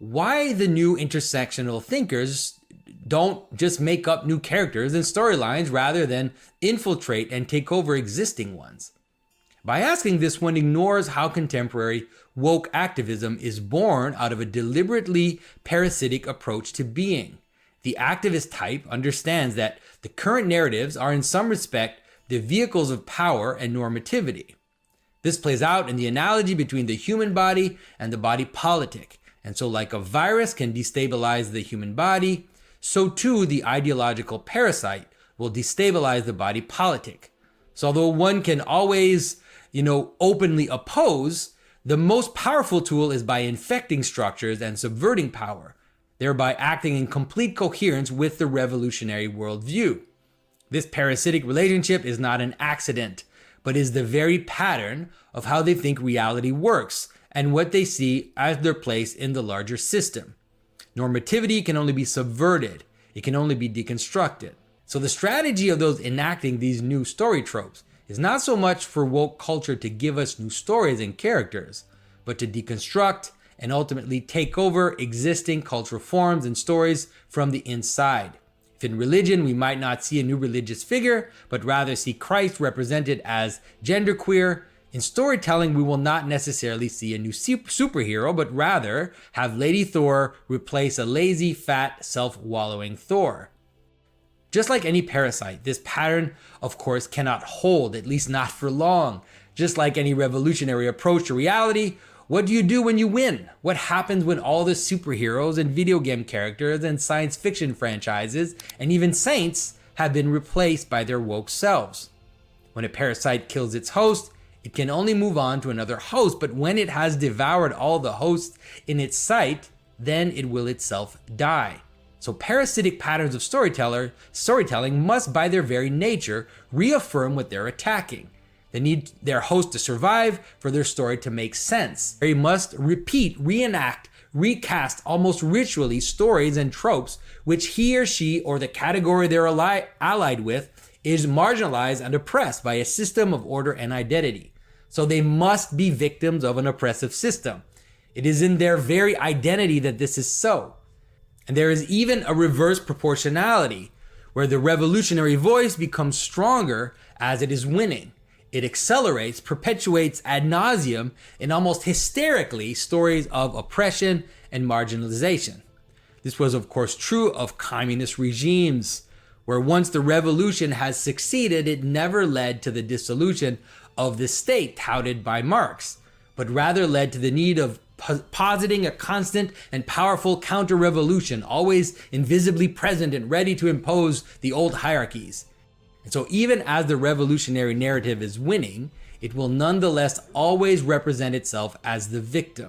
why the new intersectional thinkers don't just make up new characters and storylines rather than infiltrate and take over existing ones. By asking this, one ignores how contemporary woke activism is born out of a deliberately parasitic approach to being. The activist type understands that the current narratives are in some respect the vehicles of power and normativity. This plays out in the analogy between the human body and the body politic. And so like a virus can destabilize the human body, so too the ideological parasite will destabilize the body politic. So although one can always, openly oppose, the most powerful tool is by infecting structures and subverting power, thereby acting in complete coherence with the revolutionary worldview. This parasitic relationship is not an accident, but is the very pattern of how they think reality works and what they see as their place in the larger system. Normativity can only be subverted. It can only be deconstructed. So the strategy of those enacting these new story tropes is not so much for woke culture to give us new stories and characters, but to deconstruct and ultimately take over existing cultural forms and stories from the inside. If in religion we might not see a new religious figure, but rather see Christ represented as genderqueer, in storytelling we will not necessarily see a new superhero, but rather have Lady Thor replace a lazy, fat, self-wallowing Thor. Just like any parasite, this pattern, of course, cannot hold, at least not for long. Just like any revolutionary approach to reality, what do you do when you win? What happens when all the superheroes and video game characters and science fiction franchises and even saints have been replaced by their woke selves? When a parasite kills its host, it can only move on to another host, but when it has devoured all the hosts in its sight, then it will itself die. So parasitic patterns of storytelling must by their very nature reaffirm what they're attacking. They need their host to survive for their story to make sense. They must repeat, reenact, recast almost ritually stories and tropes which he or she or the category they're allied with is marginalized and oppressed by a system of order and identity. So they must be victims of an oppressive system. It is in their very identity that this is so. And there is even a reverse proportionality where the revolutionary voice becomes stronger as it is winning. It accelerates, perpetuates ad nauseum, and almost hysterically stories of oppression and marginalization. This was of course true of communist regimes, where once the revolution has succeeded, it never led to the dissolution of the state touted by Marx, but rather led to the need of positing a constant and powerful counter-revolution, always invisibly present and ready to impose the old hierarchies. And so even as the revolutionary narrative is winning, it will nonetheless always represent itself as the victim.